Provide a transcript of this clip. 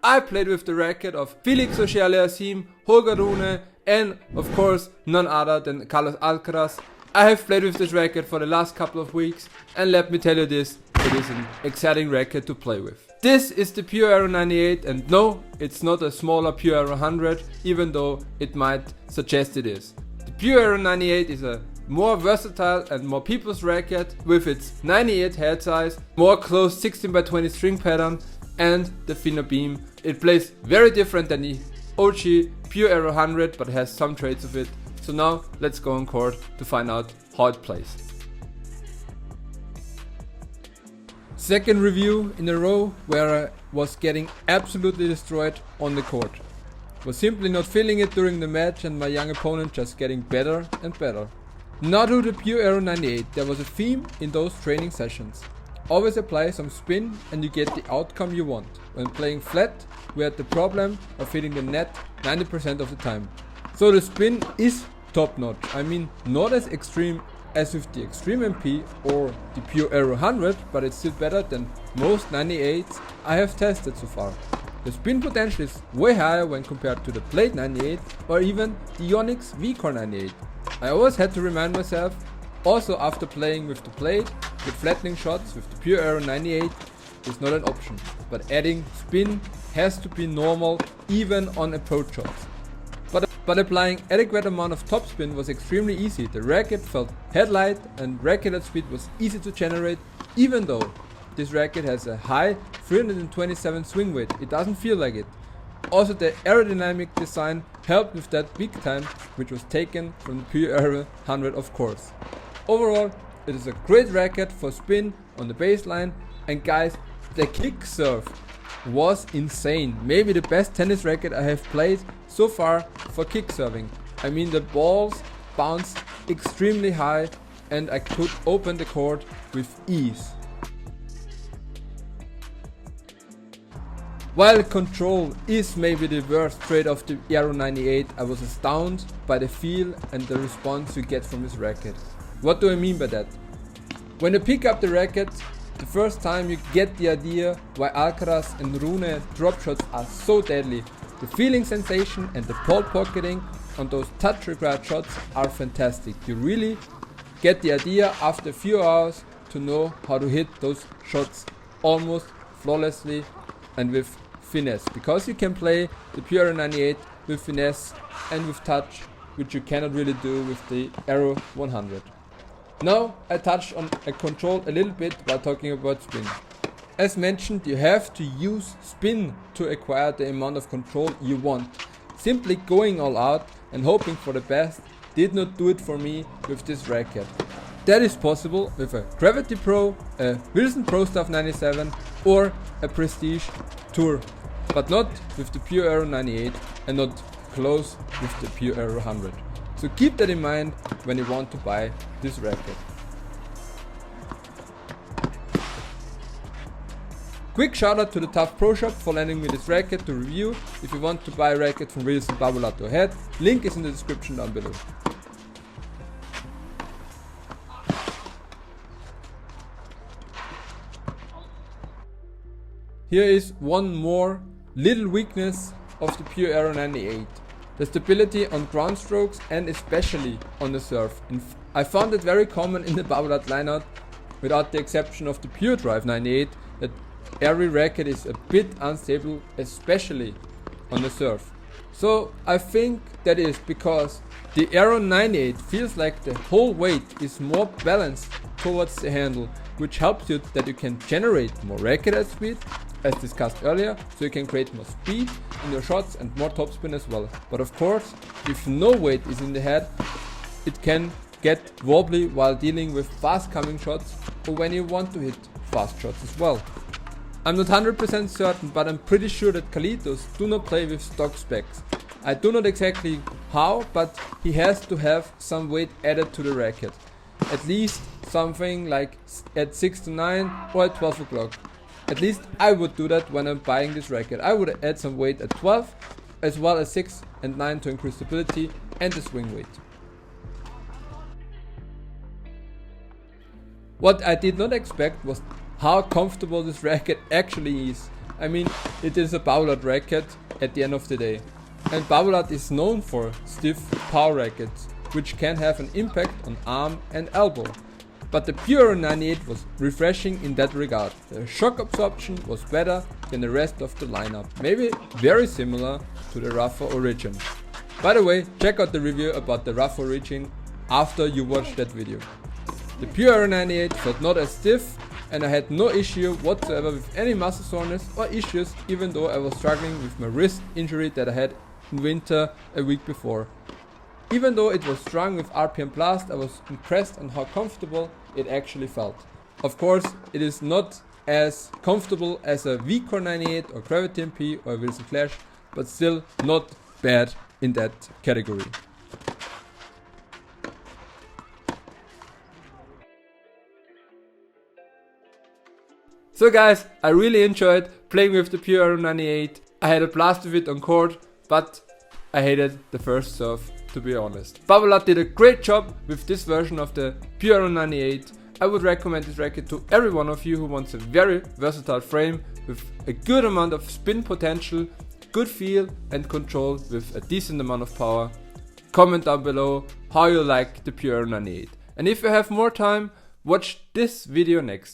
I played with the racket of Felix Auger Aliassime, Holger Rune, and of course none other than Carlos Alcaraz. I have played with this racket for the last couple of weeks, and let me tell you this, it is an exciting racket to play with. This is the Pure Aero 98, and no, it's not a smaller Pure Aero 100, even though it might suggest it is. The Pure Aero 98 is a more versatile and more people's racket with its 98 head size, more closed 16x20 string pattern, and the thinner beam. It plays very different than the OG Pure Aero 100, but has some traits of it. So now let's go on court to find out how it plays. Second review in a row where I was getting absolutely destroyed on the court. Was simply not feeling it during the match, and my young opponent just getting better and better. Now to the Pure Aero 98, there was a theme in those training sessions. Always apply some spin and you get the outcome you want. When playing flat, we had the problem of hitting the net 90% of the time. So the spin is top notch. I mean, not as extreme as with the Extreme MP or the Pure Aero 100, but it's still better than most 98s I have tested so far. The spin potential is way higher when compared to the Blade 98 or even the Yonex V-Core 98. I always had to remind myself, also after playing with the Blade, that flattening shots with the Pure Aero 98 is not an option, but adding spin has to be normal even on approach shots. But applying adequate amount of topspin was extremely easy. The racket felt headlight and racket at speed was easy to generate, even though this racket has a high 327 swing weight. It doesn't feel like it. Also the aerodynamic design helped with that big time, which was taken from the Pure Aero 100 of course. Overall, it is a great racket for spin on the baseline, and guys, the kick serve was insane. Maybe the best tennis racket I have played so far for kick serving. I mean, the balls bounced extremely high and I could open the court with ease. While control is maybe the worst trait of the Aero 98, I was astounded by the feel and the response you get from this racket. What do I mean by that? When you pick up the racket the first time, you get the idea why Alcaraz and Rune drop shots are so deadly. The feeling sensation and the ball pocketing on those touch required shots are fantastic. You really get the idea after a few hours to know how to hit those shots almost flawlessly and with finesse, because you can play the Pure Aero 98 with finesse and with touch, which you cannot really do with the Aero 100. Now I touched on a control a little bit while talking about spin. As mentioned, you have to use spin to acquire the amount of control you want. Simply going all out and hoping for the best did not do it for me with this racket. That is possible with a Gravity Pro, a Wilson Pro Staff 97 or a Prestige Tour, but not with the Pure Aero 98 and not close with the Pure Aero 100. So keep that in mind when you want to buy this racket. Quick shout out to the Tough Pro Shop for lending me this racket to review. If you want to buy a racket from Wilson, Babolat or Head, link is in the description down below. Here is one more little weakness of the Pure Aero 98. The stability on ground strokes and especially on the serve. I found it very common in the Babolat lineup, without the exception of the Pure Drive 98, that every racket is a bit unstable, especially on the serve. So I think that is because the Aero 98 feels like the whole weight is more balanced towards the handle, which helps you that you can generate more racket at speed, as discussed earlier, so you can create more speed in your shots and more topspin as well. But of course, if no weight is in the head, it can get wobbly while dealing with fast coming shots or when you want to hit fast shots as well. I'm not 100% certain, but I'm pretty sure that Carlitos do not play with stock specs. I do not exactly how, but he has to have some weight added to the racket. At least something like at 6 to 9 or at 12 o'clock. At least I would do that when I'm buying this racket. I would add some weight at 12 as well as 6 and 9 to increase stability and the swing weight. What I did not expect was how comfortable this racket actually is. I mean, it is a Babolat racket at the end of the day. And Babolat is known for stiff power rackets, which can have an impact on arm and elbow. But the Pure Aero 98 was refreshing in that regard. The shock absorption was better than the rest of the lineup, maybe very similar to the rougher Origin. By the way, check out the review about the rougher Origin after you watch that video. The Pure Aero 98 felt not as stiff, and I had no issue whatsoever with any muscle soreness or issues, even though I was struggling with my wrist injury that I had in winter a week before. Even though it was strung with RPM Blast, I was impressed on how comfortable it actually felt. Of course, it is not as comfortable as a V-Core 98 or Gravity MP or a Wilson Clash, but still not bad in that category. So guys, I really enjoyed playing with the Pure Aero 98. I had a blast with it on court, but I hated the first serve, to be honest. Babolat did a great job with this version of the Pure Aero 98. I would recommend this racket to every one of you who wants a very versatile frame with a good amount of spin potential, good feel and control with a decent amount of power. Comment down below how you like the Pure Aero 98. And if you have more time, watch this video next.